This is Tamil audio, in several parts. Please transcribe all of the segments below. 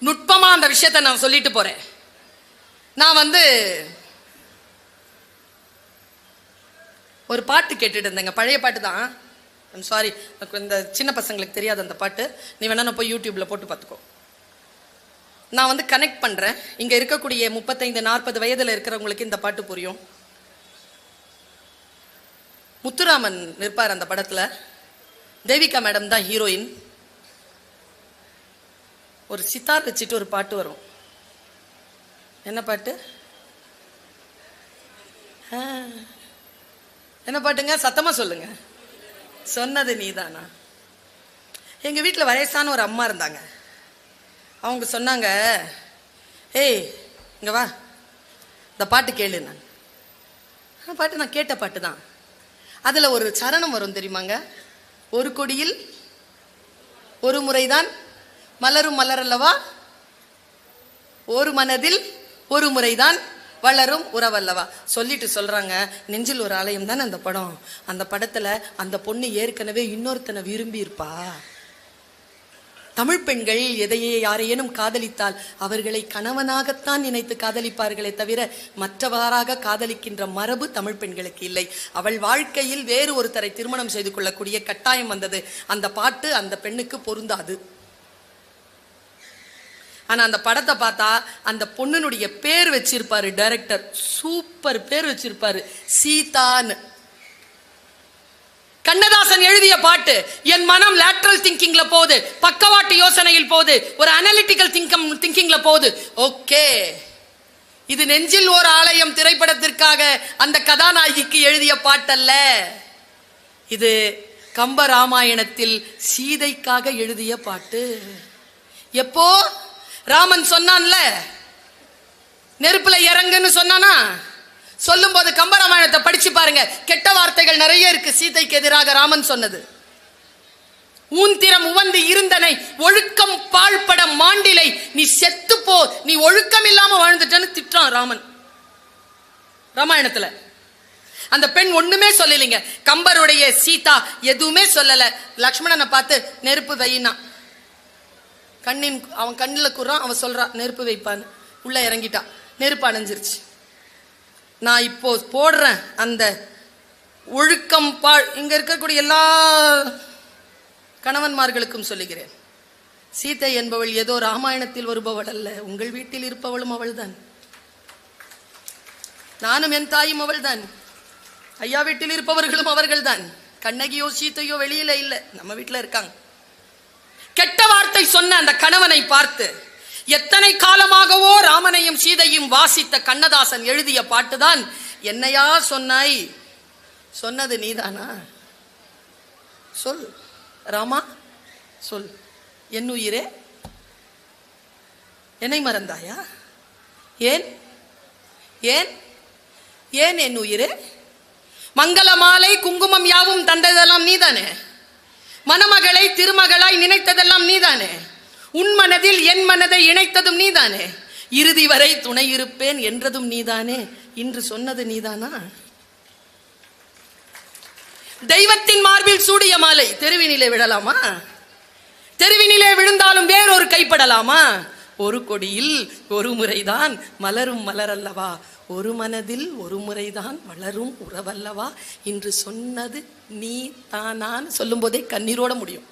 நுட்பமா அந்த விஷயத்தை நான் சொல்லிட்டு போறேன். நான் ஒரு பாட்டு கேட்டுட்டு இருந்தேங்க, பழைய பாட்டு தான். சாரி, இந்த சின்ன பசங்களுக்கு தெரியாது அந்த பாட்டு. நீ வேணா போய் யூடியூப்ல போட்டு பார்த்துக்கோ. நான் கனெக்ட் பண்றேன். இங்க இருக்கக்கூடிய 35-40 வயதுல இருக்கிறவங்களுக்கு இந்த பாட்டு புரியும். முத்துராமன் நிற்பார் அந்த படத்துல. தேவிகா மேடம் தான் ஹீரோயின். ஒரு சித்தார் வச்சுட்டு ஒரு பாட்டு வரும். என்ன பாட்டு? என்ன பாட்டுங்க? சத்தமா சொல்லுங்க. சொன்னது நீதானா. எங்க வீட்டுல வயசான ஒரு அம்மா இருந்தாங்க. அவங்க சொன்னாங்க, ஏய் இங்க வா, இந்த பாட்டு கேளு. நான் பாட்டு நான் கேட்ட பாட்டு தான். அதுல ஒரு சரணம் வரும் தெரியுமாங்க? ஒரு கொடியில் ஒரு முறைதான் மலரும் மலரல்லவா, ஒரு மனதில் ஒரு முறைதான் வளரும் உறவல்லவா. சொல்லிட்டு சொல்றாங்க, நெஞ்சில் ஒரு ஆலயம் தான் அந்த படம். அந்த படத்துல அந்த பொண்ணு ஏற்கனவே இன்னொருத்தனை விரும்பி இருப்பா. தமிழ் பெண்கள் எதையே யாரையேனும் காதலித்தால் அவர்களை கணவனாகத்தான் நினைத்து காதலிப்பார்களே தவிர மற்றவாறாக காதலிக்கின்ற மரபு தமிழ் பெண்களுக்கு இல்லை. அவள் வாழ்க்கையில் வேறு ஒருத்தரை திருமணம் செய்து கொள்ளக்கூடிய கட்டாயம் வந்தது. அந்த பாட்டு அந்த பெண்ணுக்கு பொருந்தாது. ஆனா அந்த படத்தை பார்த்தா அந்த பொண்ணுடைய பேர் வச்சிருப்பாரு டைரக்டர். சூப்பர் பேர் வச்சிருப்பாரு, சீதான்னு. கண்ணதாசன் எழுதிய பாட்டு. என் மனம் லேட்டரல் திங்கிங்ல போகுது, பக்கவாட்டு யோசனையில் போகுது, ஒரு அனலிட்டிக்கல் திங்கிங்ல போகுது. ஓகே, இது நெஞ்சில் ஓர் ஆலயம் திரைப்படத்திற்காக அந்த கதாநாயகிக்கு எழுதிய பாட்டல்ல. இது கம்ப ராமாயணத்தில் சீதைக்காக எழுதிய பாட்டு. எப்போ ராமன் சொன்னான்ல, நெருப்புல இறங்குன்னு சொன்னானா, சொல்லும் போது கம்பராமாயணத்தை படிச்சு பாருங்க. கெட்ட வார்த்தைகள் நிறைய இருக்கு சீதைக்கு எதிராக ராமன் சொன்னது. ஊந்திரம் உவந்து இருந்தனை ஒழுக்கம் பாழ்பட மாண்டிலை, நீ செத்து போ, நீ ஒழுக்கம் இல்லாம வாழ்ந்துட்டன்னு திட்டான் ராமன் ராமாயணத்துல. அந்த பெண் ஒண்ணுமே சொல்லலைங்க. கம்பருடைய சீதா எதுவுமே சொல்லல. லக்ஷ்மணனை பார்த்து நெருப்பு வையினா, அவன் கண்ணில் கூறான், அவன் சொல்றான் நெருப்பு வைப்பான்னு. உள்ள இறங்கிட்டான், நெருப்பு அணைஞ்சிருச்சு. நான் இப்போ போடுறேன் அந்த ஒழுக்கம் இங்க இருக்கக்கூடிய எல்லா கணவன்மார்களுக்கும் சொல்லுகிறேன், சீதை என்பவள் ஏதோ ராமாயணத்தில் வருபவள் அல்ல, உங்கள் வீட்டில் இருப்பவளும் அவள்தான். நானும் என் தாயும் அவள்தான். ஐயா வீட்டில் இருப்பவர்களும் அவர்கள்தான். கண்ணகியோ சீதையோ வெளியில இல்ல, நம்ம வீட்டுல இருக்காங்க. கெட்ட வார்த்தை சொன்ன அந்த கணவனை பார்த்து எத்தனை காலமாகவோ ராமனையும் சீதையும் வாசித்த கண்ணதாசன் எழுதிய பாட்டுதான் என்னையா சொன்னாய், சொன்னது நீதானா, சொல் ராமா சொல், என் உயிரே என்னை மறந்தாயா, ஏன் ஏன் ஏன் என் உயிரே, மங்கள மாலை குங்குமம் யாவும் தந்ததெல்லாம் நீதானே, மணமகளை திருமகளாய் நினைத்ததெல்லாம் நீதானே, உன் மனதில் என் மனதை இணைத்ததும் நீதானே, இறுதி வரை துணை இருப்பேன் என்றதும் நீதானே, இன்று சொன்னது நீதானா. தெய்வத்தின் மார்பில் சூடிய மாலை தெருவினிலே விழலாமா, தெருவினிலே விழுந்தாலும் வேறொரு கைப்படலாமா, ஒரு கொடியில் ஒரு முறைதான் மலரும் மலரல்லவா, ஒரு மனதில் ஒரு முறைதான் வளரும் உறவல்லவா, இன்று சொன்னது நீ தானான்னு சொல்லும் போதே கண்ணீரோட முடியும்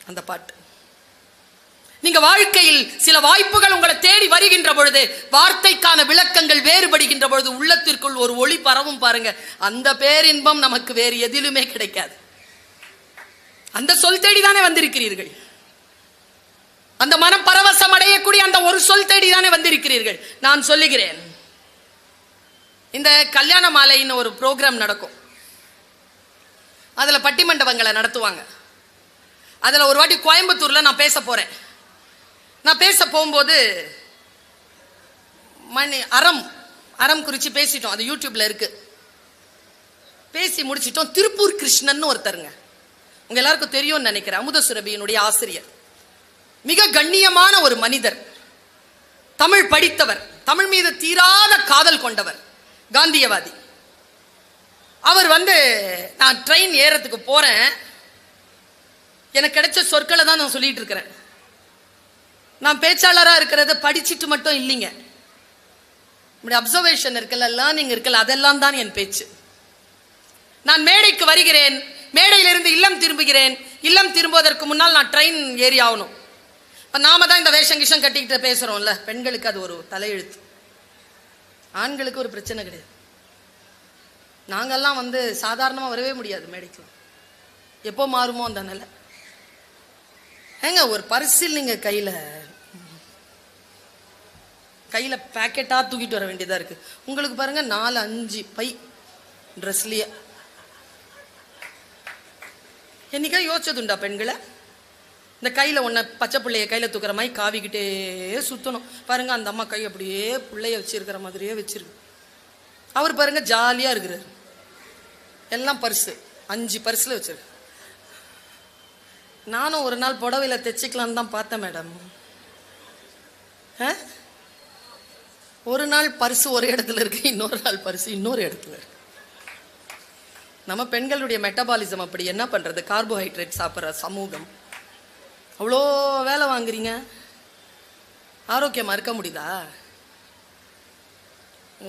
அந்த பாட்டு. நீங்க வாழ்க்கையில் சில வாய்ப்புகள் உங்களை தேடி வருகின்ற பொழுது, வார்த்தைக்கான விளக்கங்கள் வேறுபடுகின்ற பொழுது உள்ளத்திற்குள் ஒரு ஒளி பரவும் பாருங்க. அந்த பேரின்பம் நமக்கு வேறு எதிலுமே கிடைக்காது. அந்த சொல் தேடிதானே வந்திருக்கிறீர்கள், அந்த மனம் பரவசம் அடையக்கூடிய அந்த ஒரு சொல் தேடிதானே வந்திருக்கிறீர்கள். நான் சொல்லுகிறேன், இந்த கல்யாண மாலைன்னு ஒரு ப்ரோக்ராம் நடக்கும். அதுல பட்டிமண்டபங்களை நடத்துவாங்க. அதுல ஒரு வாட்டி கோயம்புத்தூர்ல நான் பேச போறேன். நான் பேச போகும்போது அறம் குறிச்சு பேசிட்டோம், அது யூடியூப்ல இருக்கு. பேசி முடிச்சிட்டோம். திருப்பூர் கிருஷ்ணன் ஒருத்தருங்க, உங்க எல்லாருக்கும் தெரியும்னு நினைக்கிறேன், அமுத சுரபியினுடைய ஆசிரியர், மிக கண்ணியமான ஒரு மனிதர், தமிழ் படித்தவர், தமிழ் மீது தீராத காதல் கொண்டவர், காந்தியவாதி. அவர் நான் ட்ரெயின் ஏறத்துக்கு போறேன், எனக்கு கிடைச்ச சொற்களை தான் நான் சொல்லிட்டு இருக்கிறேன். நான் பேச்சாளரா இருக்கிறது படிச்சுட்டு மட்டும் இல்லைங்க. அப்சர்வேஷன் இருக்குல்ல, லேர்னிங் இருக்குல்ல, அதெல்லாம் தான் என் பேச்சு. நான் மேடைக்கு வருகிறேன், மேடையிலிருந்து இல்லம் திரும்புகிறேன். இல்லம் திரும்புவதற்கு முன்னால் நான் ட்ரெயின் ஏறி ஆகணும். நாம தான் இந்த வேஷம் கிஷம் கட்டிக்கிட்டு பேசுறோம்ல, பெண்களுக்கு அது ஒரு தலையெழுத்து. ஆண்களுக்கு ஒரு பிரச்சனை கிடையாது. நாங்கெல்லாம் சாதாரணமாக வரவே முடியாது மேடைக்கு. எப்போ மாறுமோ அந்த நிலை. ஏங்க ஒரு பரிசில் நீங்க கையில பேக்கெட்டா தூக்கிட்டு வர வேண்டியதா இருக்கு. உங்களுக்கு பாருங்க 4-5 பை ட்ரெஸ்லயே. என்னைக்கா யோசிச்சதுண்டா பெண்களை? இந்த கையில ஒன்ன பச்சை பிள்ளைய கையில தூக்குற மாதிரி காவிக்கிட்டே சுத்தணும். பாருங்க அந்த அம்மா கை அப்படியே பிள்ளைய வச்சிருக்கிற மாதிரியே வச்சிருக்கு. அவர் பாருங்க ஜாலியா இருக்கிறார். எல்லாம் பர்ஸு, 5 பர்ஸ்ல வச்சிருக்கு. நானும் ஒரு நாள் புடவையில தைச்சிக்கலான்னு தான் பார்த்தேன் மேடம். ஒரு நாள் பர்சு ஒரு இடத்துல இருக்கு, இன்னொரு நாள் பர்சு இன்னொரு இடத்துல இருக்கு. நம்ம பெண்களுடைய மெட்டபாலிசம் அப்படி. என்ன பண்றது? கார்போஹைட்ரேட் சாப்பிட்ற சமூகம். அவ்வளோ வேலை வாங்குறீங்க, ஆரோக்கியமா இருக்க முடியுதா?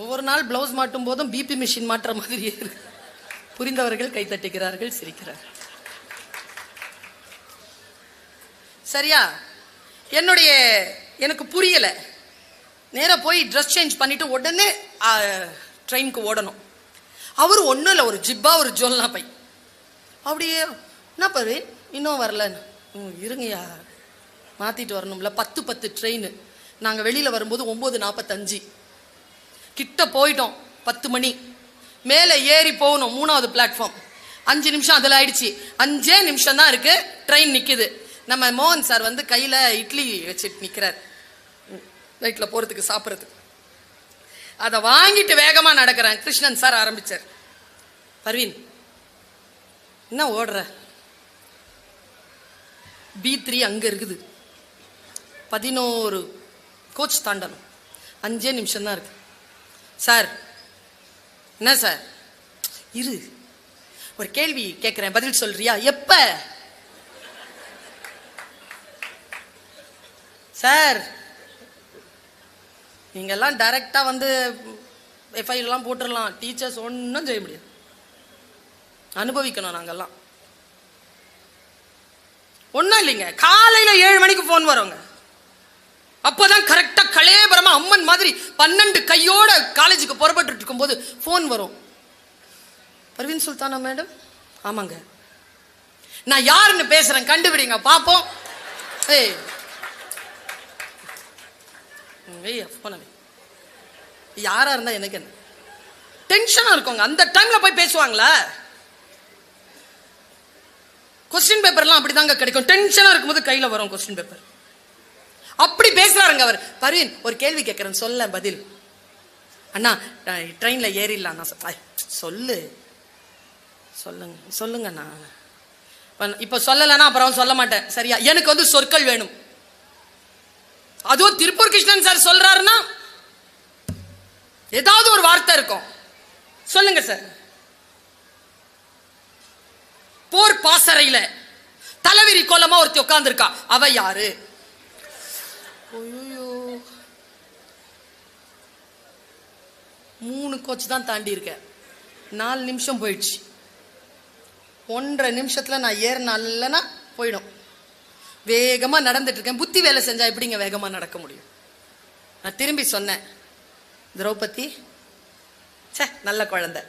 ஒவ்வொரு நாள் பிளவுஸ் மாட்டும் போதும் பிபி மிஷின் மாற்ற மாதிரியே இருக்கு. புரிந்தவர்கள் கைத்தட்டுகிறார்கள், சிரிக்கிறார்கள். சரியா? எனக்கு புரியல. நேரா போய் ட்ரெஸ் சேஞ்ச் பண்ணிட்டு உடனே ட்ரெயினுக்கு ஓடணும். அவர் ஒன்றும் இல்லை, ஒரு ஜிப்பா ஒரு ஜோல்னா பை. அப்படியே என்ன பாரு இன்னும் வரலன்னு. இருங்கய்யா மாத்திட்டு வரணும்ல. 10 ட்ரெயின். நாங்கள் வெளியில வரும்போது 9:45 கிட்ட போயிட்டோம். 10 மணி மேலே ஏறி போகணும், 3வது பிளாட்ஃபார்ம். 5 நிமிஷம் அதில் ஆயிடுச்சு. 5 நிமிஷம் தான் இருக்கு, ட்ரெயின் நிற்குது. நம்ம மோகன் சார் கையில இட்லி வச்சுட்டு நிற்கிறார், நைட்டில் போகிறதுக்கு சாப்பிட்றதுக்கு. அதை வாங்கிட்டு வேகமாக நடக்கிறேன். கிருஷ்ணன் சார் ஆரம்பிச்சார். பர்வீன் என்ன ஓடுற? B3 அங்கே இருக்குது, 11 கோச் தாண்டணும், 5 நிமிஷம் தான் இருக்கு. சார் என்ன சார்? இரு, ஒரு கேள்வி கேட்குறேன், பதில் சொல்றியா? எப்ப சார்? நீங்கெல்லாம் டைரக்டா எஃப்ஐஆர்லாம் போட்டுடலாம், டீச்சர்ஸ் ஒன்றும் செய்ய முடியாது. அனுபவிக்கணும். நாங்கெல்லாம் ஒன்றும் இல்லைங்க. காலையில் 7 மணிக்கு ஃபோன் வருங்க. அப்போதான் கரெக்டா கலேபரமா அம்மன் மாதிரி 12 கையோட காலேஜுக்கு புறப்பட்டு இருக்கும் போது ஃபோன் வரும். பர்வீன் சுல்தானா மேடம்? ஆமாங்க. நான் யாருன்னு பேசுறேன், கண்டுபிடிங்க பாப்போம். யாரா இருந்தா எனக்கு என்ன டென்ஷனா இருக்குங்க. அந்த டைம்ல போய் பேசுவாங்களா? கொஸ்டின் பேப்பர்லாம் அப்படிதாங்க கிடைக்கும். டென்ஷனா இருக்கும்போது கையில வரும் கொஸ்டின் பேப்பர். அப்படி பேசுறாருங்க அவர். பர்வீன் ஒரு கேள்வி கேட்கறேன், சொல்ல பதில். அண்ணா ட்ரெயின்ல ஏறிடலாம். சொல்லு சொல்லுங்க. நான் இப்ப சொல்லலைன்னா அப்புறம் சொல்ல மாட்டேன். சரியா? எனக்கு சொற்கள் வேணும். அதுவும் திருப்பூர் கிருஷ்ணன் சார் சொல்றாருன்னா ஏதாவது ஒரு வார்த்தை இருக்கும். சொல்லுங்க சார். போர் பாசறையில தலைவிரி கோலமா ஒருத்தி உட்கார்ந்து இருக்கா, அவ யாரு? 3 கோச் தான் தாண்டி இருக்க. 4 நிமிஷம் போயிடுச்சு. 1.5 நிமிஷத்துல நான் ஏறினா போயிடும். வேகமா நடந்துட்டு இருக்கேன். புத்தி வேலை செஞ்சா எப்படிங்க வேகமா நடக்க முடியும்? நான் திரும்பி சொன்னேன், திரௌபதி நல்ல குழந்தை,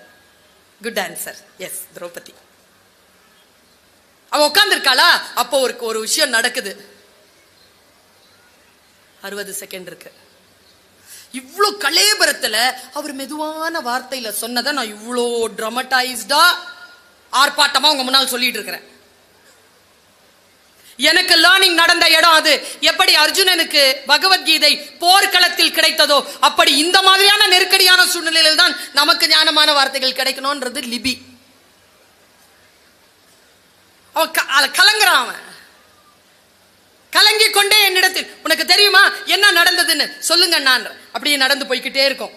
குட் ஆன்சர், எஸ் திரௌபதி. அவ உட்கார்ந்து இருக்காளா? அப்போ ஒரு விஷயம் நடக்குது. 60 செகண்ட் இருக்கு. இவ்வளோ கலேபரத்துல அவர் மெதுவான வார்த்தையில சொன்னதை நான் இவ்வளோ ட்ராமடைஸ்டா ஆர்ப்பாட்டமா உங்க முன்னால் சொல்லிட்டு இருக்கிறேன். எனக்கு லேர்னிங் நடந்த இடம் அது. எப்படி அர்ஜுனனுக்கு பகவத்கீதை போர்க்களத்தில் கிடைத்ததோ அப்படி இந்த மாதிரியான நெருக்கடியான சூழ்நிலையில் தான் நமக்கு ஞானமான வார்த்தைகள் கிடைக்கணும்ன்றது லிபி. அவன் கலங்குறான். அவன் கலங்கி கொண்டே என்னிடத்தில், உனக்கு தெரியுமா என்ன நடந்ததுன்னு? சொல்லுங்க. நான் அப்படியே நடந்து போய்கிட்டே இருக்கோம்.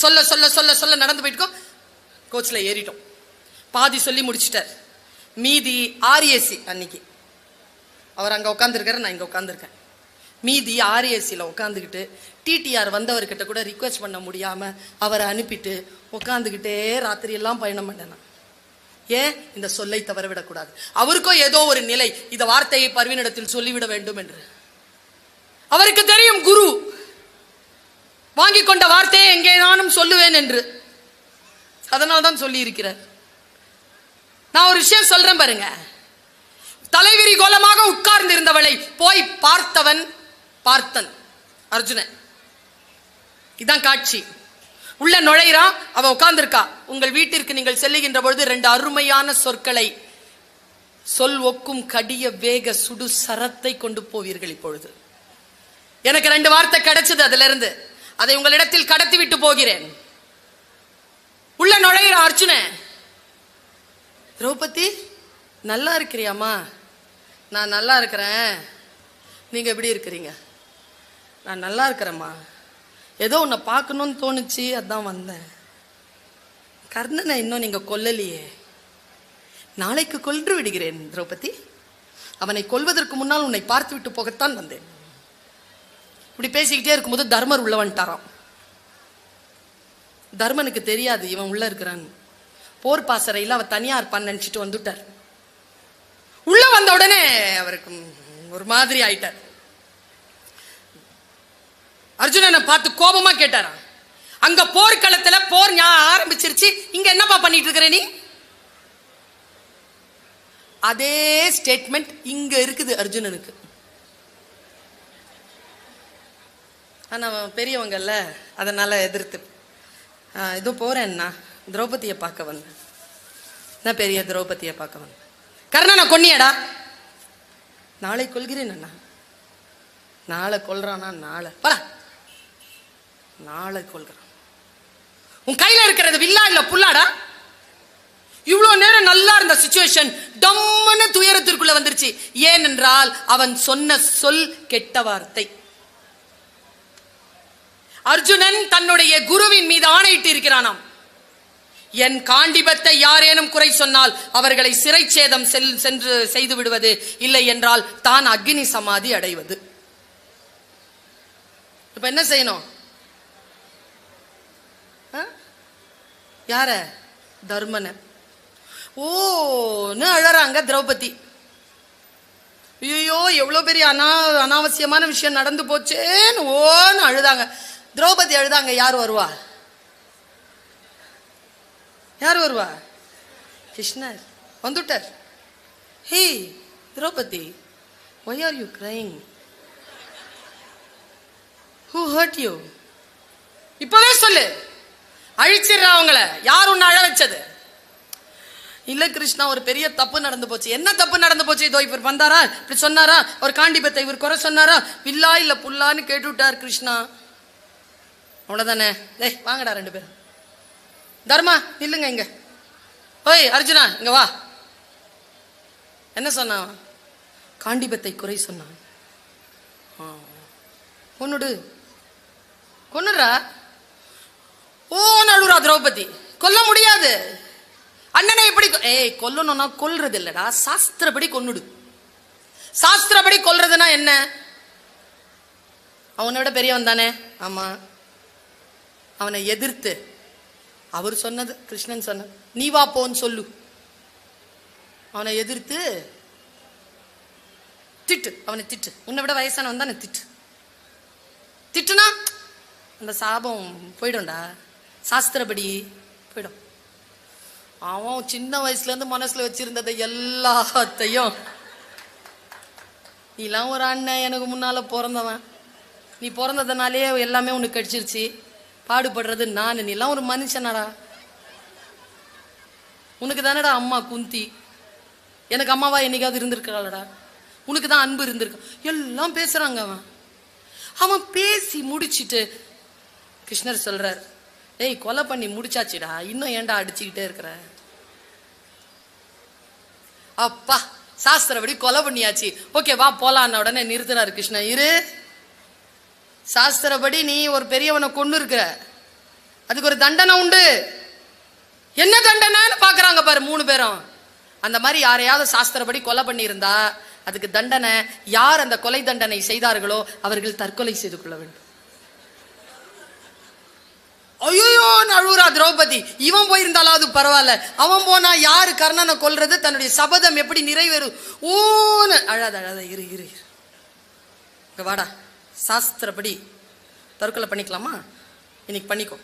சொல்ல சொல்ல சொல்ல சொல்ல நடந்து போயிட்டு கோச்ல ஏறிட்டோம். பாதி சொல்லி முடிச்சிட்டார். மீதி RAC. அன்னைக்கு அவர் அங்க உட்காந்துருக்காரு, நான் இங்க உட்காந்துருக்கேன். மீதி RACல உட்காந்துக்கிட்டு TTR வந்தவர்கிட்ட கூட ரிக்வெஸ்ட் பண்ண முடியாம அவரை அனுப்பிட்டு உட்காந்துக்கிட்டே ராத்திரி எல்லாம் பயணம் பண்ணலாம். ஏன்? இந்த சொல்லை தவற விடக்கூடாது. அவருக்கோ ஏதோ ஒரு நிலை, இந்த வார்த்தையை பர்வீனிடத்தில் சொல்லிவிட வேண்டும் என்று. அவருக்கு தெரியும் குரு வாங்கி கொண்ட வார்த்தையை எங்கே நானும் சொல்லுவேன் என்று. அதனால்தான் சொல்லி இருக்கிறார். நான் ஒரு விஷயம் சொல்றேன் பாருங்க. தலைவிரி கோலமாக உட்கார்ந்து இருந்தவளை போய் பார்த்தவன் பார்த்தன் அர்ஜுனன். இதான் காட்சி. உள்ள நுழைறான், அவ உட்கார்ந்திருக்கா. உங்கள் வீட்டிற்கு நீங்கள் செல்லுகின்ற பொழுது 2 அருமையான சொற்களை சொல் ஒக்கும் கடிய வேக சுடு சரத்தை கொண்டு போவீர்கள். இப்பொழுது எனக்கு 2 வார்த்தை கிடைச்சது, அதுல இருந்து அதை உங்களிடத்தில் கடத்தி விட்டு போகிறேன். உள்ள நுழைகிற அர்ஜுனன், திரௌபதி நல்லா இருக்கிறியாமா? நான் நல்லா இருக்கிறேன். நீங்க எப்படி இருக்கிறீங்க? நான் நல்லா இருக்கிறேம்மா. ஏதோ உன்னை பார்க்கணும்னு தோணுச்சு, அதான் வந்தேன். கர்ணனை இன்னும் நீங்க கொல்லலையே, நாளைக்கு கொன்று விடுகிறேன் திரௌபதி. அவனை கொல்வதற்கு முன்னால் உன்னை பார்த்து விட்டு போகத்தான் வந்தேன். இப்படி பேசிக்கிட்டே இருக்கும்போது தர்மர் உள்ள வந்துட்டாராம். தர்மனுக்கு தெரியாது இவன் உள்ள இருக்கிறான். போர் பாசறையில் அவ தனியா இருப்பான்னு நினைச்சிட்டு வந்துட்டார். உள்ள வந்த உடனே அவருக்கு ஒரு மாதிரி ஆயிட்டார். அர்ஜுனனை பார்த்து கோபமா கேட்டாராம், அங்க போர்க்களத்துல போர் ஆரம்பிச்சிருச்சு, இங்க என்னப்பா பண்ணிட்டு இருக்கிற நீ? அதே ஸ்டேட்மெண்ட் இங்க இருக்குது அர்ஜுனனுக்கு. ஆனா பெரியவங்கல்ல, அதனால எதிர்த்து இதோ போறேன்னா திரௌபதியை பார்க்க வந்தேன். நான் பெரிய திரௌபதியை பார்க்க வந்தேன். கர்ணனை கொன்னியடா? நாளை கொல்கிறேன் அண்ணா. நாளை கொல்றானா? நாளை கொல்கிறான். உன் கையில இருக்கிறது வில்லா இல்ல புல்லாடா? இவ்வளவு நேரம் நல்லா இருந்த சிச்சுவேஷன் டம்முன்னு துயரத்திற்குள்ள வந்துருச்சு. ஏனென்றால் அவன் சொன்ன சொல் கெட்ட வார்த்தை. அர்ஜுனன் தன்னுடைய குருவின் மீது ஆணையிட்டு இருக்கிறானாம், என் காண்டிபத்தை யாரேனும் குறை சொன்னால் அவர்களை சிறைச்சேதம் சென்று செய்து விடுவது, இல்லை என்றால் தான் அக்னி சமாதி அடைவது. இப்ப என்ன செய்யணும்? யார? தர்மன. ஓன்னு அழறாங்க திரௌபதி. ஐயோ எவ்வளவு பெரிய அனாவசியமான விஷயம் நடந்து போச்சேன்னு ஓன்னு அழுதாங்க. திரௌபதி அழுதாங்க. யார் வருவா? யார் வருவா? கிருஷ்ணர் வந்துட்டார். ஹே Draupadi, why are you crying? Who hurt you? இப்பவே சொல்லு, அழிச்சிடுறா அவங்கள. யார் உன்னை அழ வச்சது? இல்ல கிருஷ்ணா, ஒரு பெரிய தப்பு நடந்து போச்சு. என்ன தப்பு நடந்து போச்சு? இதோ இவர் வந்தாரா, இப்படி சொன்னாரா, ஒரு காண்டிபத்தை இவர் குறை சொன்னாரா, வில்லா இல்ல புல்லான்னு கேட்டு விட்டார் கிருஷ்ணா. அவ்வளவுதானே? டேய் வாங்கடா 2 பேரும். தர்மா இல்லைங்க இங்க. ஓய் அர்ஜுனா இங்க வா. என்ன சொன்னான்? காண்டிபத்தை குறை சொன்னான். கொன்னுடுறா. ஓ நடுரா திரௌபதி. கொல்ல முடியாது. அண்ணனை எப்படி கொல்லணும்னா கொல்றது இல்லடா, சாஸ்திரப்படி கொன்னுடு. சாஸ்திரப்படி கொல்றதுன்னா என்ன? அவனை விட பெரியவன் தானே? ஆமா. அவனை எதிர்த்து அவர் சொன்னது, கிருஷ்ணன் சொன்னது, நீ வா போன்னு சொல்லு. அவனை எதிர்த்து திட்டு, அவனை திட்டு. உன்னை விட வயசானவன் தானே, திட்டு. திட்டுனா அந்த சாபம் போயிடும்டா, சாஸ்திரப்படி போயிடும். அவன் சின்ன வயசுல இருந்து மனசுல வச்சிருந்ததை எல்லாத்தையும், நீலாம் ஒரு அண்ணன், எனக்கு முன்னால பிறந்தவன், நீ பிறந்ததுனாலே எல்லாமே உனக்கு கடிச்சிருச்சு, பாடுபடுறது நான், நீலாம் ஒரு மனுஷனாடா. உனக்கு தானடா அம்மா குந்தி, எனக்கு அம்மாவா என்னைக்காவது இருந்திருக்கிறாளடா? உனக்கு தான் அன்பு இருந்திருக்கு. எல்லாம் பேசுறாங்க. அவன் பேசி முடிச்சிட்டு கிருஷ்ணர் சொல்றார், ஏய் கொலை பண்ணி முடிச்சாச்சுடா, இன்னும் ஏன்டா அடிச்சுக்கிட்டே இருக்கிற? அப்பா சாஸ்திரப்படி கொலை பண்ணியாச்சு, ஓகே வா போலான்னு உடனே நிறுத்தினார் கிருஷ்ணன். இரு, சாஸ்திரப்படி நீ ஒரு பெரியவனை கொண்டு இருக்கிற, அதுக்கு ஒரு தண்டனை உண்டு. என்ன தண்டனைன்னு பாக்குறாங்க பாரு 3 பேரும். அந்த மாதிரி யாரையாவது சாஸ்திரப்படி கொலை பண்ணி இருந்தா அதுக்கு தண்டனை, யார் அந்த கொலை தண்டனை செய்தார்களோ அவர்கள் தற்கொலை செய்து கொள்ள வேண்டும். ஐயோ அழுவுறா திரௌபதி. இவன் போயிருந்தாலாவது பரவாயில்ல, அவன் போனா யாரு கர்ணனை கொல்றது, தன்னுடைய சபதம் எப்படி நிறைவேறும்? ஓன்னு அழாத அழாத, இரு இரு இங்க வாடா. சாஸ்திரப்படி தற்கொலை பண்ணிக்கலாமா? இன்னைக்கு பண்ணிக்கோ.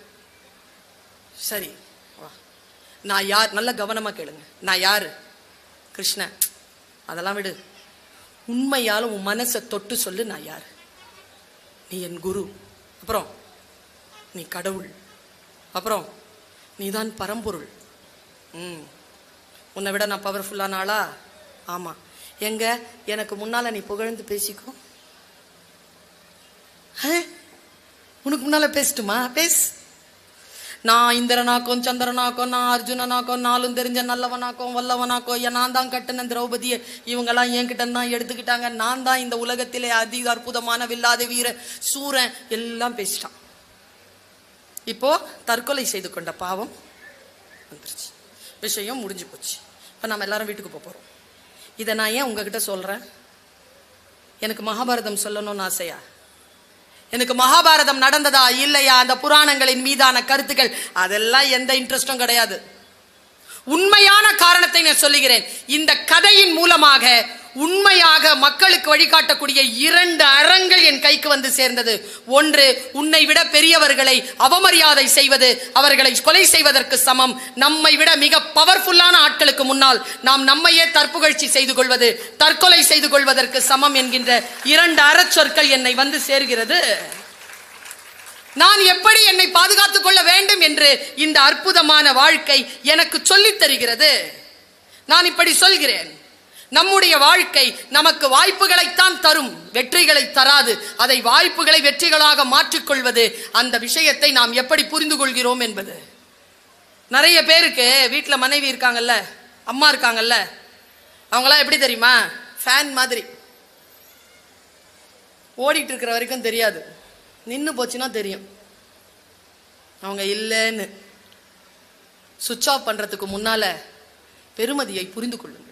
சரி வா. நான் யார்? நல்ல கவனமா கேளுங்க. நான் யாரு? கிருஷ்ணன். அதெல்லாம் விடு. உண்மையால உன் மனசை தொட்டு சொல்லு. நான் யாரு? நீ என் குரு. அப்புறம் நீ கடவுள். அப்புறம் நீதான் பரம்பொருள். உன்னை விட நான் பவர்ஃபுல்லான ஆளா? ஆமா. எங்க எனக்கு முன்னால நீ புகழ்ந்து பேசிக்கோ. உனக்கு முன்னால பேசட்டுமா? பேசு. நான் இந்திரனாக்கும் சந்திரனாக்கும் நான் அர்ஜுனனாக்கும் நாளும் தெரிஞ்ச நல்லவனாக்கும் வல்லவனாக்கும் நான் தான் கட்டின திரௌபதியை இவங்கெல்லாம் என்கிட்ட தான் எடுத்துக்கிட்டாங்க. நான் தான் இந்த உலகத்திலே அதிக அற்புதமான வில்லாத வீர சூரன் எல்லாம் பேசிட்டான். இப்போ தற்கொலை செய்து கொண்ட பாவம் வந்துருச்சு. விஷயம் முடிஞ்சு போச்சு. இப்போ நம்ம எல்லாரும் வீட்டுக்கு போறோம். இதை நான் ஏன் உங்ககிட்ட சொல்றேன்? எனக்கு மகாபாரதம் சொல்லணும்னு ஆசையா? எனக்கு மகாபாரதம் நடந்ததா இல்லையா, அந்த புராணங்களின் மீதான கருத்துக்கள் அதெல்லாம் எந்த இன்ட்ரெஸ்டும் கிடையாது. உண்மையான காரணத்தை நான் சொல்லுகிறேன். இந்த கதையின் மூலமாக உண்மையாக மக்களுக்கு வழிகாட்டக்கூடிய 2 அறங்கள் என் கைக்கு வந்து சேர்ந்தது. ஒன்று, உன்னை விட பெரியவர்களை அவமரியாதை செய்வது அவர்களை கொலை செய்வதற்கு சமம். நம்மை விட மிக பவர்ஃபுல்லான ஆட்களுக்கு முன்னால் நாம் நம்மையே தற்புகழ்ச்சி செய்து கொள்வது தற்கொலை செய்து கொள்வதற்கு சமம் என்கின்ற 2 அறச்சொற்கள் என்னை வந்து சேர்கிறது. நான் எப்படி என்னை பாதுகாத்துக் கொள்ள வேண்டும் என்று இந்த அற்புதமான வாழ்க்கை எனக்கு சொல்லித் தருகிறது. நான் இப்படி சொல்கிறேன், நம்முடைய வாழ்க்கை நமக்கு வாய்ப்புகளைத்தான் தரும், வெற்றிகளை தராது. அதை வாய்ப்புகளை வெற்றிகளாக மாற்றிக்கொள்வது, அந்த விஷயத்தை நாம் எப்படி புரிந்து கொள்கிறோம் என்பது. நிறைய பேருக்கு வீட்டில் மனைவி இருக்காங்கல்ல, அம்மா இருக்காங்கல்ல, அவங்களாம் எப்படி தெரியுமா? ஃபேன் மாதிரி. ஓடிட்டு இருக்கிற வரைக்கும் தெரியாது, நின்று போச்சுன்னா தெரியும் அவங்க இல்லைன்னு. சுவிட்ச் ஆஃப் பண்றதுக்கு முன்னால பெருமதியை புரிந்து கொள்ளுங்கள்.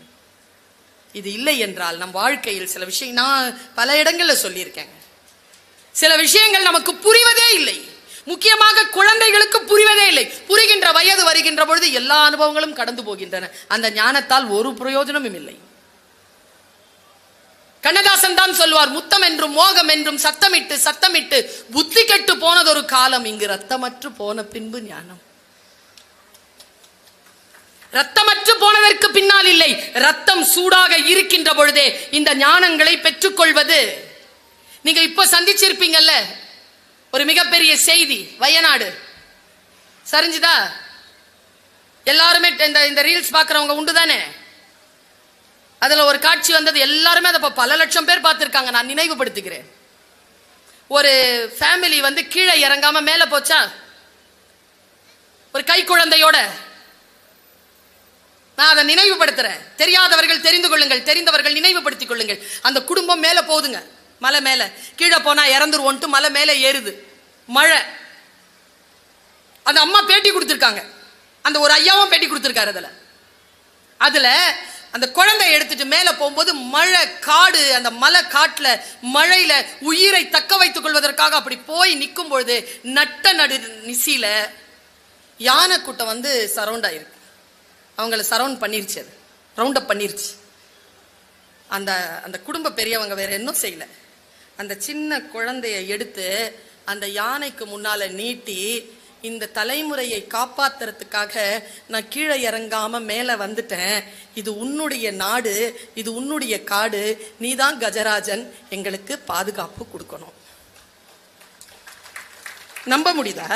இது இல்லை என்றால் நம் வாழ்க்கையில் சில விஷயம், நான் பல இடங்கள்ல சொல்லியிருக்கேங்க, சில விஷயங்கள் நமக்கு புரிவதே இல்லை. முக்கியமாக குழந்தைகளுக்கு புரிவதே இல்லை. புரிகின்ற வயது வருகின்ற பொழுது எல்லா அனுபவங்களும் கடந்து போகின்றன. அந்த ஞானத்தால் ஒரு பிரயோஜனமும் இல்லை. கண்ணதாசன் தான் சொல்வார், முத்தம் என்றும் மோகம் என்றும் சத்தமிட்டு சத்தமிட்டு புத்தி கெட்டு போனதொரு காலம், இங்கு ரத்தமற்று போன பின்பு ஞானம். ரத்தமற்று போனதற்கு பின்னால் இல்லை, ரத்தம் சூடாக இருக்கின்ற பொழுதே இந்த ஞானங்களை பெற்றுக்கொள்வது. நீங்க இப்ப சந்திச்சிருப்பீங்கல்ல ஒரு மிகப்பெரிய செய்தி, வயநாடு சரிஞ்சுதா? எல்லாருமே இந்த ரீல்ஸ் பாக்குறவங்க உண்டு தானே? அதுல ஒரு காட்சி வந்தது, எல்லாருமே அதை பல லட்சம் பேர் பார்த்திருக்காங்க. நான் நினைவுபடுத்துகிறேன். ஒரு ஃபேமிலி வந்து கீழே இறங்காம மேல போச்சா, ஒரு கை குழந்தையோட. நான் அதை நினைவுபடுத்துறேன். தெரியாதவர்கள் தெரிந்து கொள்ளுங்கள், தெரிந்தவர்கள் நினைவுபடுத்திக் கொள்ளுங்கள். அந்த குடும்பம் மேல போகுதுங்க, மலை மேல. கீழே போனா இறந்துருவோன்ட்டு மலை மேல ஏறுது, மழை. அந்த அம்மா பேட்டி கொடுத்திருக்காங்க, அந்த ஒரு ஐயாவும் பேட்டி கொடுத்திருக்காரு. அதுல அந்த குழந்தை எடுத்துட்டு மேல போகும்போது மழை காடு, அந்த மலை காட்டுல மழையில உயிரை தக்க வைத்துக் கொள்வதற்காக அப்படி போய் நிற்கும் பொழுது நட்ட நடு நிசில யானை கூட்டம் வந்து சரௌண்ட் ஆயிருக்கு. அவங்கள சரௌண்ட் பண்ணிருச்சு, அது ரவுண்ட் அப் பண்ணிருச்சு. அந்த அந்த குடும்ப பெரியவங்க வேற என்ன செய்யல, அந்த சின்ன குழந்தைய எடுத்து அந்த யானைக்கு முன்னால நீட்டி, இந்த தலைமுறையை காப்பாத்துறதுக்காக நான் கீழே இறங்காம மேல வந்துட்டேன். இது உன்னுடைய நாடு, இது உன்னுடைய காடு, நீதான் கஜராஜன், எங்களுக்கு பாதுகாப்பு கொடுக்கணும். நம்ப முடியுதா?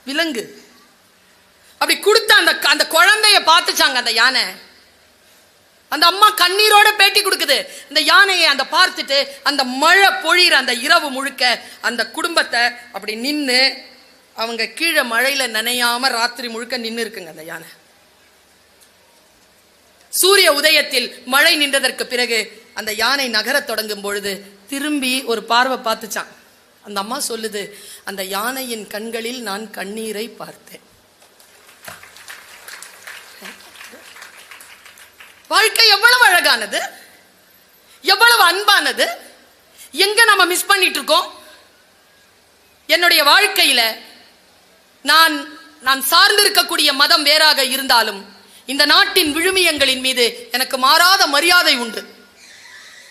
விலங்கு அப்படி கொடுத்த அந்த குழந்தைய பார்த்துச்சாங்க அந்த யானை. அந்த அம்மா கண்ணீரோட பேட்டி கொடுக்குது. இந்த யானையை அந்த பார்த்துட்டு அந்த மழை பொழியிற அந்த இரவு முழுக்க அந்த குடும்பத்தை அப்படி நின்று, அவங்க கீழே மழையில நனையாம ராத்திரி முழுக்க நின்று இருக்குங்க அந்த யானை. சூரிய உதயத்தில் மழை நின்றதற்கு பிறகு அந்த யானை நகர தொடங்கும் பொழுது திரும்பி ஒரு பார்வை பார்த்துச்சான். அந்த அம்மா சொல்லுது, அந்த யானையின் கண்களில் நான் கண்ணீரை பார்த்தேன். வாழ்க்கை எவ்வளவு அழகானது! எவ்வளவு அன்பானது. எங்க நம்ம மிஸ் பண்ணிட்டு இருக்கோம்? என்னுடைய வாழ்க்கையில நான் நான் சார்ந்திருக்கக்கூடிய மதம் வேறாக இருந்தாலும் இந்த நாட்டின் விழுமியங்களின் மீது எனக்கு மாறாத மரியாதை உண்டு,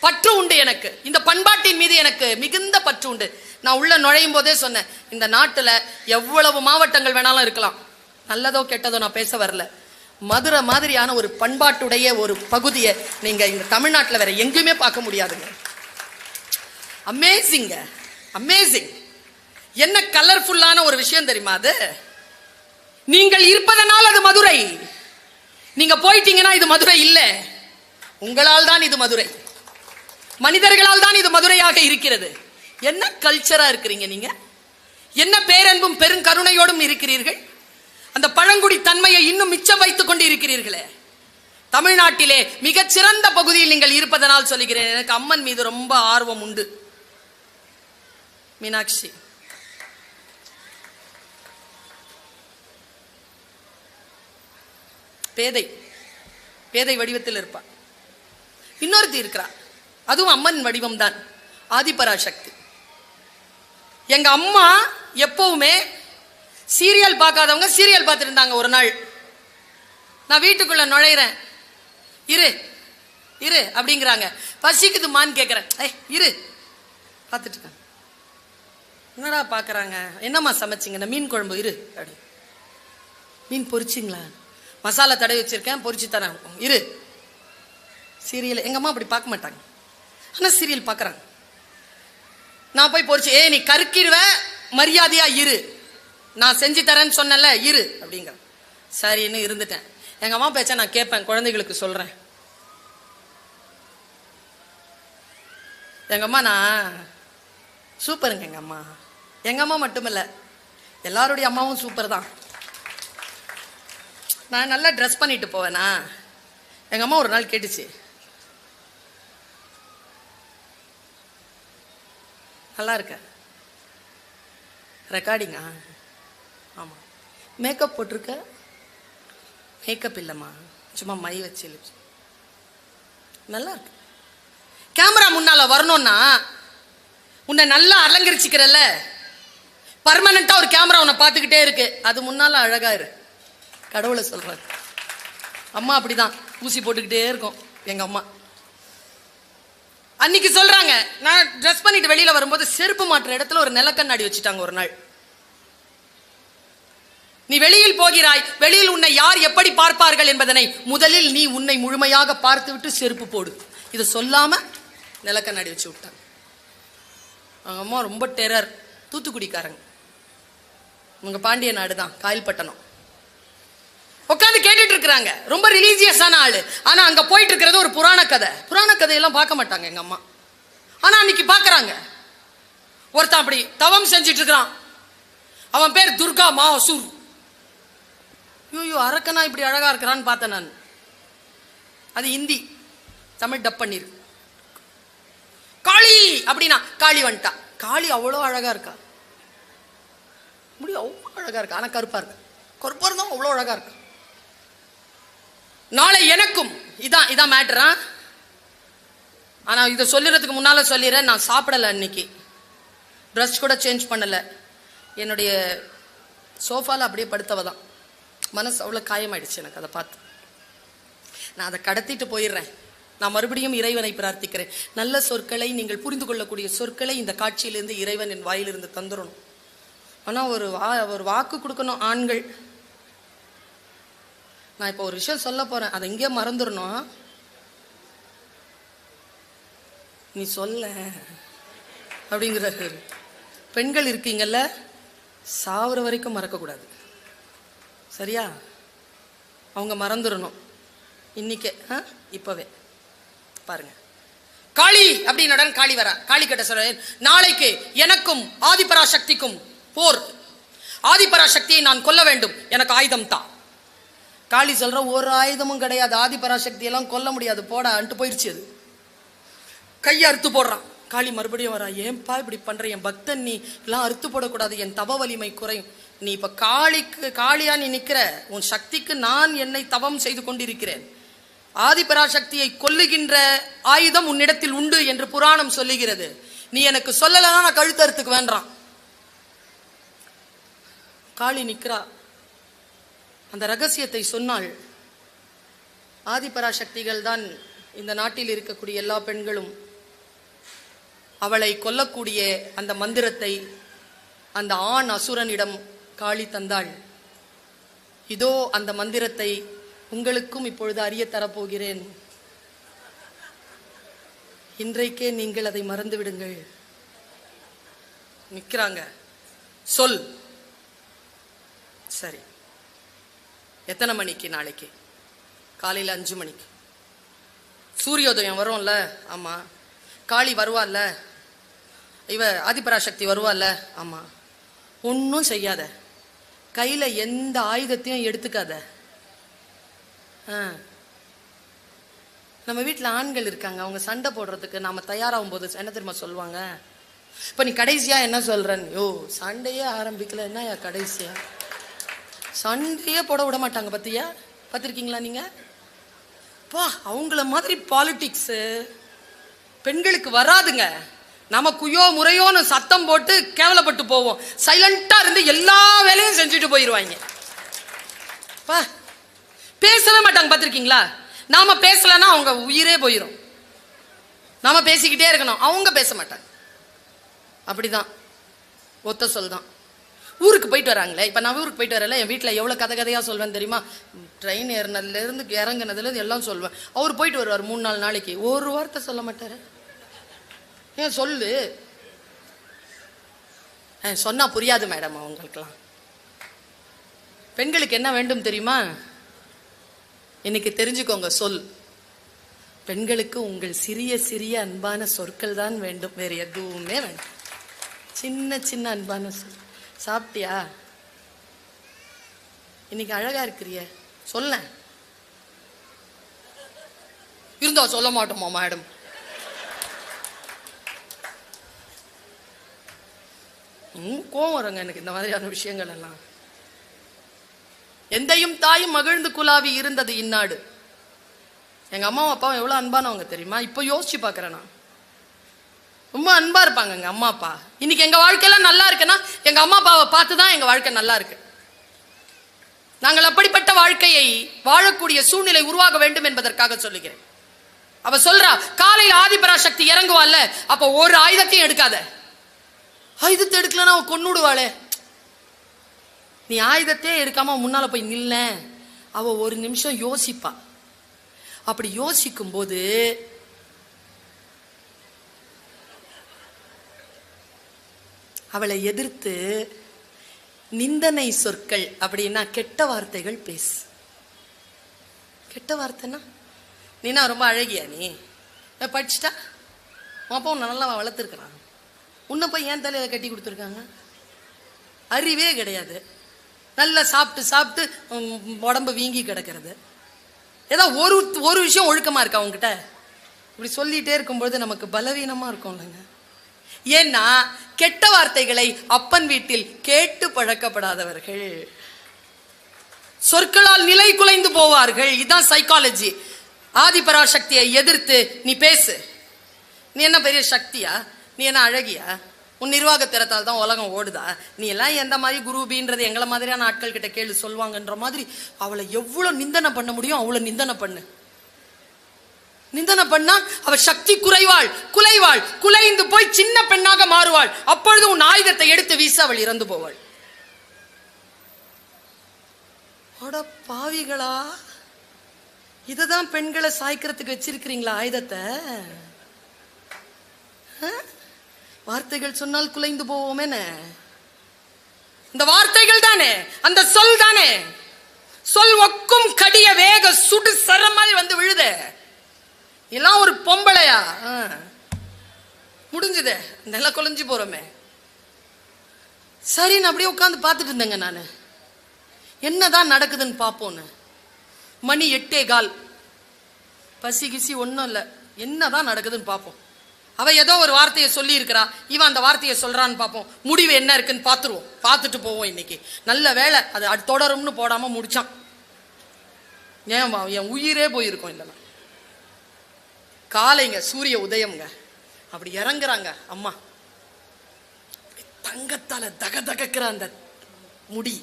பற்று உண்டு. எனக்கு இந்த பண்பாட்டின் மீது எனக்கு மிகுந்த பற்று உண்டு. நான் உள்ள நுழையும் போதே சொன்னேன், இந்த நாட்டுல எவ்வளவு மாவட்டங்கள் வேணாலும் இருக்கலாம், நல்லதோ கெட்டதோ நான் பேச வரல. மதுரை மாதிரியான ஒரு பண்பாட்டுடைய ஒரு பகுதியை நீங்க இந்த தமிழ்நாட்டில் வேற எங்கேயுமே பார்க்க முடியாதுங்க. அமேசிங்க, அமேசிங். என்ன கலர்ஃபுல்லான ஒரு விஷயம் தெரியுமா அது? நீங்கள் இருப்பதனால் அது மதுரை, நீங்க போயிட்டீங்கன்னா இது மதுரை இல்ல. உங்களால் தான் இது மதுரை, மனிதர்களால் தான் இது மதுரையாக இருக்கிறது. என்ன கல்ச்சரா இருக்கிறீங்க நீங்க, என்ன பேரன்பும் பெருங்கருணையோடும் இருக்கிறீர்கள். அந்த பழங்குடி தன்மையை இன்னும் மிச்சம் வைத்துக் கொண்டு இருக்கிறீர்களே. தமிழ்நாட்டிலே மிகச்சிறந்த பகுதியில் நீங்கள் இருப்பதனால் சொல்லுகிறேன். எனக்கு அம்மன் மீது ரொம்ப ஆர்வம் உண்டு. மீனாட்சி பேதை, பேதை வடிவத்தில் இருப்பார். இன்னொருத்தி இருக்கிறார், அதுவும் அம்மன் வடிவம் தான், ஆதிபராசக்தி. எங்க அம்மா எப்பவுமே சீரியல் பார்க்காதவங்க சீரியல் பார்த்துருந்தாங்க. ஒரு நாள் நான் வீட்டுக்குள்ள நுழைகிறேன், இரு இரு அப்படிங்கிறாங்க. பசிக்குதுமான்னு கேட்குறேன், இரு பார்த்துட்டு இருக்காங்க. என்னடா பார்க்குறாங்க, என்னம்மா சமைச்சிங்க? மீன் குழம்பு, இரு அப்படி. மீன் பொரிச்சிங்களா? மசாலா தடவி வச்சிருக்கேன், பொரிச்சு தரேன், இரு. சீரியல் எங்க அம்மா அப்படி பார்க்க மாட்டாங்க, ஆனால் சீரியல் பார்க்குறாங்க. நான் போய் பொரிச்சு, நீ கருக்கிடுவ, மரியாதையா இரு, நான் செஞ்சு தரேன்னு சொன்னல, இரு அப்படிங்கிற. சரின்னு இருந்துட்டேன். எங்க அம்மா பேச்சா நான் கேட்பேன், குழந்தைகளுக்கு சொல்றேன். எங்க அம்மா நான் சூப்பருங்க. எங்க அம்மா மட்டும் இல்ல, எல்லாருடைய அம்மாவும் சூப்பர் தான். நான் நல்லா ட்ரெஸ் பண்ணிட்டு போவேனா. எங்க அம்மா ஒரு நாள் கேட்டுச்சு, நல்லா இருக்க, ரெக்கார்டிங்கா? ஆமா. மேக்கப் போட்டிருக்க? மேக்கப் இல்லைம்மா, சும்மா மை வச்சு. நல்லா இருக்கு. கேமரா முன்னால வரணும்னா உன்னை நல்லா அலங்கரிச்சுக்கிறல்ல, பர்மனண்டா ஒரு கேமரா உன்னை பார்த்துக்கிட்டே இருக்கு, அது முன்னால அழகா இரு. கடவுளை சொல்றாரு. அம்மா அப்படிதான் ஊசி போட்டுக்கிட்டே இருக்கும் எங்க அம்மா. அன்னைக்கு சொல்றாங்க, நான் ட்ரெஸ் பண்ணிட்டு வெளியில வரும்போது செருப்பு மாற்ற இடத்துல ஒரு நிலக்கண்ணாடி வச்சுட்டாங்க. ஒரு நாள், நீ வெளியில் போகிறாய், வெளியில் உன்னை யார் எப்படி பார்ப்பார்கள் என்பதனை முதலில் நீ உன்னை முழுமையாக பார்த்து விட்டு செருப்பு போடு. இதை சொல்லாம நிலக்கண்ணாடி வச்சு விட்டாங்க. அவங்க அம்மா ரொம்ப டெரர், தூத்துக்குடிக்காரங்க, உங்க பாண்டிய நாடு தான், காயல்பட்டணம். உட்காந்து கேட்டுட்டு இருக்கிறாங்க. ரொம்ப ரிலீஜியஸான ஆளு, ஆனா அங்க போயிட்டு இருக்கிறது ஒரு புராண கதை. புராண கதையெல்லாம் பார்க்க மாட்டாங்க எங்க அம்மா, ஆனா அன்னைக்கு பாக்குறாங்க. ஒருத்தன் அப்படி தவம் செஞ்சிட்டு இருக்கிறான், அவன் பேர் துர்கா மாசூர். ஐயோ, அரக்கனா இப்படி அழகா இருக்கிறான்னு பார்த்தேன் நான். அது ஹிந்தி, தமிழ் டப் பண்ணிருக்கு. காளி அப்படின்னா காளி வந்துட்டா. காளி அவ்வளோ அழகா இருக்கா, முடியும் அவ்வளோ அழகா இருக்கா, ஆனா கருப்பா இருக்கு. கருப்பா இருந்தாலும் அவ்வளோ அழகா இருக்கு. நாளை எனக்கும் இதான் மேட்டரா. ஆனா இதை சொல்லிடுறதுக்கு முன்னால சொல்லிடுறேன், நான் சாப்பிடல அன்னைக்கு, ட்ரெஸ் கூட சேஞ்ச் பண்ணல. என்னுடைய சோஃபால அப்படியே படுத்தவ தான். மனசு அவ்வளோ காயமாயிடுச்சு எனக்கு அதை பார்த்து. நான் அதை கடத்திட்டு போயிடுறேன். நான் மறுபடியும் இறைவனை பிரார்த்திக்கிறேன், நல்ல சொற்களை, நீங்கள் புரிந்து கொள்ளக்கூடிய சொற்களை இந்த காட்சியிலிருந்து இறைவன் என் வாயிலிருந்து தந்துடணும். ஆனால் ஒரு வாக்கு கொடுக்கணும் ஆண்கள். நான் இப்போ ஒரு விஷயம் சொல்ல போறேன், அதை இங்கே மறந்துடணும். நீ சொல்ல அப்படிங்கிறாரு. பெண்கள் இருக்கீங்கல்ல, சாவுற வரைக்கும் மறக்கக்கூடாது, சரியா? அவங்க மறந்துடணும் இன்னைக்கே, இப்பவே பாருங்க. காளி அப்படின்னு காளி வரா. காளி கிட்ட சொல்ற, நாளைக்கு எனக்கும் ஆதிபராசக்திக்கும் போர், ஆதிபராசக்தியை நான் கொல்ல வேண்டும், எனக்கு ஆயுதம் தான். காளி சொல்ற, ஒரு ஆயுதமும் கிடையாது, ஆதிபராசக்தி எல்லாம் கொல்ல முடியாது, போடா அன்ட்டு போயிடுச்சு. அது கையை அறுத்து போடுறான். காளி மறுபடியும் வரா, ஏன்பா இப்படி பண்ற, என் பக்தன், நீ எல்லாம் அறுத்து போடக்கூடாது, என் தவ வலிமை குறையும். நீ இப்ப காளியா நீ நிக்கிற, உன் சக்திக்கு நான் என்னை தவம் செய்து கொண்டிருக்கிறேன், ஆதிபராசக்தியை கொல்லுகின்ற ஆயுதம் உன்னிடத்தில் உண்டு என்று புராணம் சொல்லுகிறது. நீ எனக்கு சொல்லலைன்னா நான் கழுத்தறுத்துக்கு வேண்டாம். காளி நிக்கிறா. அந்த ரகசியத்தை சொன்னாள். ஆதிபராசக்திகள் தான் இந்த நாட்டில் இருக்கக்கூடிய எல்லா பெண்களும். அவளை கொல்லக்கூடிய அந்த மந்திரத்தை அந்த ஆண் அசுரனிடம் காளி தந்தாள். இதோ அந்த மந்திரத்தை உங்களுக்கும் இப்பொழுது அறிய தரப்போகிறேன். இன்றைக்கே நீங்கள் அதை மறந்து விடுங்கள். நிற்கிறாங்க. சொல். சரி, எத்தனை மணிக்கு? நாளைக்கு காலையில் 5 மணிக்கு. சூரியோதயம் வரும்ல? ஆமா. காளி வருவாள்ல? இவ ஆதிபராசக்தி வருவாள்ல? ஆமா. ஒன்றும் செய்யாத, கையில எந்த ஆயுதத்தையும் எடுத்துக்காத. நம்ம வீட்டில் ஆண்கள் இருக்காங்க, அவங்க சண்டை போடுறதுக்கு நாம தயாராகும் போது என்ன தெரியுமா சொல்லுவாங்க? இப்ப நீ கடைசியா என்ன சொல்றன்னு? யோ, சண்டையே ஆரம்பிக்கல, என்ன கடைசியா? சண்டையே போட விட மாட்டாங்க. பத்தியா? பார்த்திருக்கீங்களா நீங்க? பா, அவங்கள மாதிரி பாலிடிக்ஸ் பெண்களுக்கு வராதுங்க. நம்ம குயோ முறையோன்னு சத்தம் போட்டு கேவலப்பட்டு போவோம். சைலண்டா இருந்து எல்லா வேலையும் செஞ்சுட்டு போயிருவாங்க. பா, பேசவே மாட்டாங்க. பார்த்திருக்கீங்களா? நாம பேசலன்னா அவங்க உயிரே போயிடும். நாம பேசிக்கிட்டே இருக்கணும், அவங்க பேச மாட்டாங்க. அப்படிதான். ஒத்த சொல் தான். ஊருக்கு போயிட்டு வராங்களே, இப்ப நான் ஊருக்கு போயிட்டு வரல, என் வீட்டில் எவ்வளவு கதையா சொல்வேன் தெரியுமா? ட்ரெயின் ஏறினதுல இருந்து இறங்குனதுல இருந்து எல்லாம் சொல்லுவேன். அவர் போயிட்டு வருவார் 3-4 நாளைக்கு, ஒரு வார்த்தை சொல்ல மாட்டாரு. ஏன் சொல்லு? சொன்னா புரியாது மேடம் அவங்களுக்கெல்லாம். பெண்களுக்கு என்ன வேண்டும் தெரியுமா? இன்னைக்கு தெரிஞ்சுக்கோங்க. சொல். பெண்களுக்கு உங்கள் சிறிய சிறிய அன்பான சொற்கள் தான் வேண்டும், வேற எதுவுமே வேண்டாம். சின்ன சின்ன அன்பான சொல். சாப்பிட்டியா? இன்னைக்கு அழகா இருக்கிறிய, சொல்ல. இருந்தா சொல்ல மாட்டோமா மேடம்? கோவம் வருங்க எனக்கு இந்த மாதிரியான விஷயங்கள் எல்லாம். எந்தையும் தாயும் மகிழ்ந்து குலாவி இருந்தது இந்நாடு. எங்க அம்மாவும் அப்பாவும் எவ்வளவு அன்பானவங்க தெரியுமா? இப்ப யோசிச்சு பாக்குறேன். நான் ரொம்ப அன்பா இருப்பாங்க எங்க அம்மா அப்பா. இன்னைக்கு எங்க வாழ்க்கையெல்லாம் நல்லா இருக்குன்னா எங்க அம்மா அப்பாவை பார்த்துதான் எங்க வாழ்க்கை நல்லா இருக்கு. நாங்கள் அப்படிப்பட்ட வாழ்க்கையை வாழக்கூடிய சூழ்நிலை உருவாக வேண்டும் என்பதற்காக சொல்லுகிறேன். அவ சொல்றா, காலையில் ஆதிபராசக்தி இறங்குவாள்ல, அப்ப ஒரு ஆயுதத்தையும் எடுக்காத. ஆயுதத்தை எடுக்கலன்னா அவ கொன்னுடுவாளே. நீ ஆயுதத்தையே எடுக்காம முன்னால போய் நில்ல. அவ ஒரு நிமிஷம் யோசிப்பா. அப்படி யோசிக்கும் போது அவளை எதிர்த்து நிந்தனை சொற்கள், அப்படின்னா கெட்ட வார்த்தைகள் பேசு. கெட்ட வார்த்தைன்னா, நீனா ரொம்ப அழகியா, நீ படிச்சுட்டா, அப்பா உன்னை நல்லா வளர்த்துருக்கிறான், உன்னை போய் ஏன் தலையில கட்டி கொடுத்துருக்காங்க, அறிவே கிடையாது, நல்லா சாப்பிட்டு சாப்பிட்டு உடம்பு வீங்கி கிடக்கிறது, ஏதோ ஒரு விஷயம் ஒழுக்கமா இருக்கா உங்ககிட்ட? இப்படி சொல்லிட்டே இருக்கும்பொழுது நமக்கு பலவீனமா இருக்கும் இல்லைங்க. ஏன்னா கெட்ட வார்த்தைகளை அப்பன் வீட்டில் கேட்டு பழக்கப்படாதவர்கள் சொற்களால் நிலை குலைந்து போவார்கள். இதுதான் சைக்காலஜி. ஆதிபராசக்தியை எதிர்த்து நீ பேசு. நீ என்ன பெரிய சக்தியா? நீ என்ன அழகியா? உன் நிர்வாக திறத்தால் தான் உலகம் ஓடுதா? நீ எல்லாம் எந்த மாதிரி குருபின்றது எங்களை மாதிரியான ஆட்கள் கிட்ட கேள்வி சொல்லுவாங்கன்ற மாதிரி அவளை எவ்வளவு நிந்தனை பண்ண முடியும் அவ்வளவு நிந்தனை பண்ணு. நிந்தனை பண்ணா அவ சக்தி குறைவாள், குலைவாள், குலைந்து போய் சின்ன பெண்ணாக மாறுவாள். அப்பொழுது உன் ஆயுதத்தை எடுத்து வீச அவள் இறந்து போவாள். பாவிகளா, இததான் பெண்களை சாய்க்கிறதுக்கு வச்சிருக்கிறீங்களா ஆயுதத்தை? வார்த்தைகள் சொன்னால் குலைந்து போவோமே. இந்த வார்த்தைகள் தானே, அந்த சொல் தானே. சொல் ஒக்கும் கடிய வேக சுடு சரமாய் வந்து விழுத. எல்லாம் ஒரு பொம்பளையா? முடிஞ்சுதே, நல்லா குலைஞ்சு போறோமே. சரின்னு அப்படியே உட்காந்து பார்த்துட்டு இருந்தேங்க நானு, என்னதான் நடக்குதுன்னு பார்ப்போன்னு. மணி 8:15. பசி கிசி ஒன்றும் இல்லை, என்னதான் நடக்குதுன்னு பார்ப்போம். அவ ஏதோ ஒரு வார்த்தையை சொல்லி இருக்கிறா, இவன் அந்த வார்த்தையை சொல்றான்னு பார்ப்போம். முடிவு என்ன இருக்குன்னு பார்த்துருவோம், பார்த்துட்டு போவோம். இன்னைக்கு நல்ல வேலை அது தொடரும்னு போடாம முடிச்சான். ஏன் என் உயிரே போயிருக்கோம் இல்லைன்னா. காலைங்க சூரிய உதயம்ங்க, அப்படி இறங்குறாங்க அம்மா. தங்கத்தால தக தகக்கிற அந்த முடி,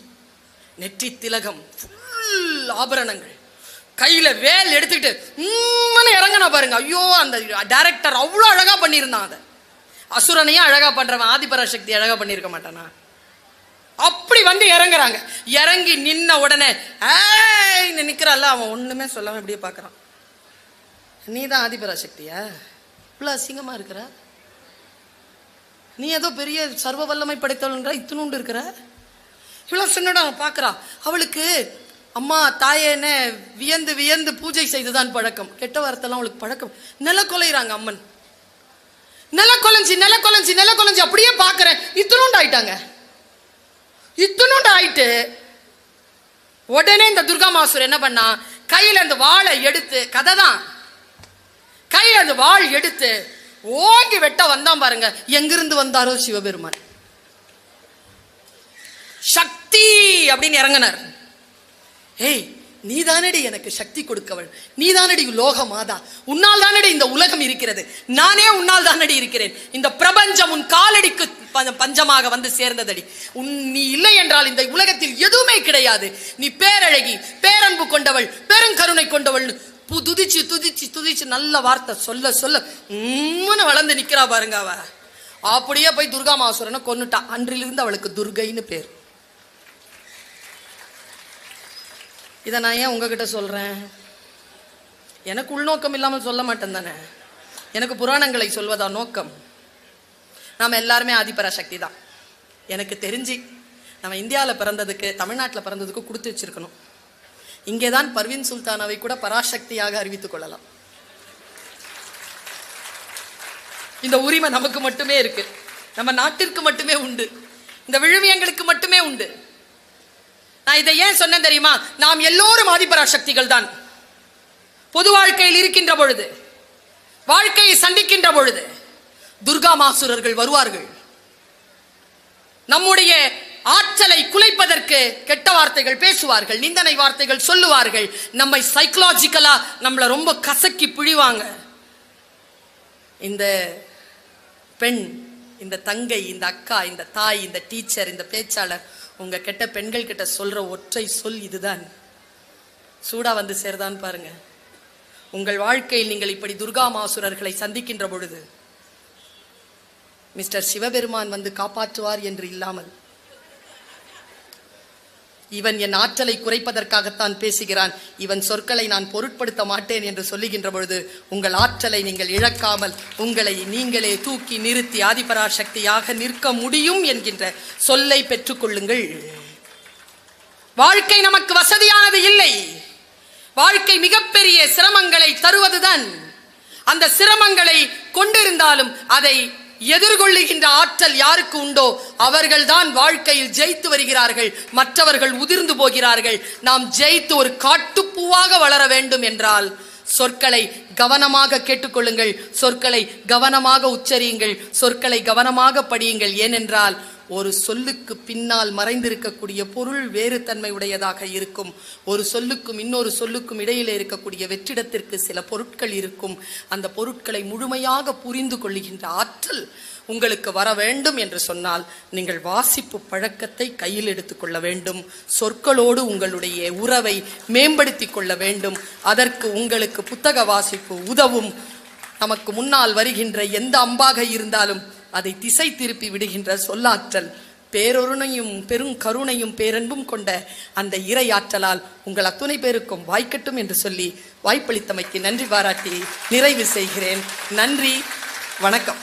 நெற்றி திலகம், ஃபுல் ஆபரணங்கள், கையில வேல் எடுத்துக்கிட்டு இறங்கினா பாருங்க. ஐயோ, அந்த டைரக்டர் அவ்வளோ அழகா பண்ணியிருந்தான். அதை அசுரனையும் அழகா பண்றவன் ஆதிபராசக்தி அழகா பண்ணியிருக்க மாட்டானா? அப்படி வந்து இறங்குறாங்க. இறங்கி நின்ன உடனே நிக்கிறாள். அவன் ஒண்ணுமே சொல்லாம இப்படியே பாக்குறான். நீ தான் ஆதிபராசக்தியா? இவ்வளவு அசிங்கமா இருக்கிற? நீ ஏதோ பெரிய சர்வ வல்லமை படைத்தவள்ன்ற இத்தினூண்டு இருக்கிற? இவ்வளவு சொன்னோட அவன் பாக்குறா. அவளுக்கு அம்மா தாயேன்னு வியந்து வியந்து பூஜை செய்துதான் பழக்கம். கெட்ட வார்த்தைலாம் அவளுக்கு பழக்கம். நில கொலைறாங்க அம்மன். நில கொலைஞ்சி நில கொலைஞ்சி நில கொலைஞ்சி அப்படியே பாக்குறேன். இத்தினூண்டு ஆயிட்டாங்க. இத்தினூண்டு ஆயிட்டு உடனே இந்த துர்காமாசுரன் என்ன பண்ணா, கையில அந்த வாளை எடுத்து, கதை தான், கையில அந்த வாள் எடுத்து ஓங்கி வெட்ட வந்தான் பாருங்க. எங்கிருந்து வந்தாரோ சிவபெருமான். சக்தி அப்படின்னு இறங்கினார். ஏய், நீதானடி எனக்கு சக்தி கொடுக்கவள், நீதானடி லோக மாதா, உன்னால் தானடி இந்த உலகம் இருக்கிறது, நானே உன்னால் தானடி இருக்கிறேன், இந்த பிரபஞ்சம் உன் காலடிக்கு பஞ்சமாக வந்து சேர்ந்ததடி, நீ இல்லை என்றால் இந்த உலகத்தில் எதுவுமே கிடையாது, நீ பேரழகி, பேரன்பு கொண்டவள், பெருங்கருணை கொண்டவள், துதிச்சு துதிச்சு துதிச்சு நல்ல வார்த்தை சொல்ல சொல்ல வளர்ந்து நிக்கிறா பாருங்க. அவ அப்படியே போய் துர்காமாசுரனை கொன்னுட்டா. அன்றிலிருந்து அவளுக்கு துர்கைன்னு பேர். இதை நான் ஏன் உங்ககிட்ட சொல்றேன்? எனக்கு உள்நோக்கம் இல்லாமல் சொல்ல மாட்டேன் தானே. எனக்கு புராணங்களை சொல்வதா நோக்கம். நாம எல்லாருமே ஆதிபராசக்தி தான். எனக்கு தெரிஞ்சு நம்ம இந்தியாவில் பிறந்ததுக்கு, தமிழ்நாட்டில் பிறந்ததுக்கு கொடுத்து வச்சிருக்கணும். இங்கேதான் பர்வீன் சுல்தானாவை கூட பராசக்தியாக அறிவித்துக் கொள்ளலாம். இந்த உரிமை நமக்கு மட்டுமே இருக்கு, நம்ம நாட்டிற்கு மட்டுமே உண்டு, இந்த விழுமியங்களுக்கு மட்டுமே உண்டு. நான் இதை ஏன் சொன்னேன் தெரியுமா? நாம் எல்லோரும் ஆதிபராசக்திகள் தான். பொது வாழ்க்கையில் இருக்கின்ற பொழுது, வாழ்க்கையை சந்திக்கின்ற பொழுது துர்காமாசுரர்கள் வருவார்கள். நம்முடைய ஆற்றலை குலைப்பதற்கு கெட்ட வார்த்தைகள் பேசுவார்கள், நிந்தனை வார்த்தைகள் சொல்லுவார்கள், நம்மை சைக்கலாஜிக்கலா நம்மளை ரொம்ப கசக்கி பிழிவாங்க. இந்த பெண், இந்த தங்கை, இந்த அக்கா, இந்த தாய், இந்த டீச்சர், இந்த பேச்சாளர் உங்க கெட்ட பெண்கள் கிட்ட சொல்ற ஒற்றை சொல் இதுதான். சூடா வந்து சேர்தான் பாருங்க. உங்கள் வாழ்க்கையில் நீங்கள் இப்படி துர்காமாசுரர்களை சந்திக்கின்ற பொழுது மிஸ்டர் சிவபெருமான் வந்து காப்பாற்றுவார் என்று இல்லாமல், இவன் என் ஆற்றலை குறைப்பதற்காகத்தான் பேசுகிறான், இவன் சொற்களை நான் பொருட்படுத்த மாட்டேன் என்று சொல்லுகின்ற பொழுது உங்கள் ஆற்றலை நீங்கள் இழக்காமல் உங்களை நீங்களே தூக்கி நிறுத்தி ஆதிபராசக்தியாக நிற்க முடியும் என்கின்ற சொல்லை பெற்றுக்கொள்ளுங்கள். வாழ்க்கை நமக்கு வசதியானது இல்லை. வாழ்க்கை மிகப்பெரிய சிரமங்களை தருவதுதான். அந்த சிரமங்களை கொண்டிருந்தாலும் அதை எதிர்கொள்ளுகின்ற ஆற்றல் யாருக்கு உண்டோ அவர்கள்தான் வாழ்க்கையில் ஜெயித்து வருகிறார்கள். மற்றவர்கள் உதிர்ந்து போகிறார்கள். நாம் ஜெயித்து ஒரு காட்டுப்பூவாக வளர வேண்டும் என்றால் சொற்களை கவனமாக கேட்டுக்கொள்ளுங்கள், சொற்களை கவனமாக உச்சரியுங்கள், சொற்களை கவனமாக படியுங்கள். ஏனென்றால் ஒரு சொல்லுக்கு பின்னால் மறைந்திருக்கக்கூடிய பொருள் வேறு தன்மை உடையதாக இருக்கும். ஒரு சொல்லுக்கும் இன்னொரு சொல்லுக்கும் இடையிலே இருக்கக்கூடிய வெற்றிடத்திற்கு சில பொருட்கள் இருக்கும். அந்த பொருட்களை முழுமையாக புரிந்து கொள்ளுகின்ற ஆற்றல் உங்களுக்கு வர வேண்டும் என்று சொன்னால் நீங்கள் வாசிப்பு பழக்கத்தை கையில் எடுத்துக்கொள்ள வேண்டும். சொற்களோடு உங்களுடைய உறவை மேம்படுத்தி கொள்ள வேண்டும். அதற்கு உங்களுக்கு புத்தக வாசிப்பு உதவும். நமக்கு முன்னால் வருகின்ற எந்த அம்பாக இருந்தாலும் அதை திசை திருப்பி விடுகின்ற சொல்லாற்றல், பேரொருணையும் பெருங்கருணையும் பேரன்பும் கொண்ட அந்த இறையாற்றலால் உங்கள் அத்துணை பேருக்கும் வாய்க்கட்டும் என்று சொல்லி வாய்ப்பளித்தமைக்கு நன்றி பாராட்டி நிறைவு செய்கிறேன். நன்றி, வணக்கம்.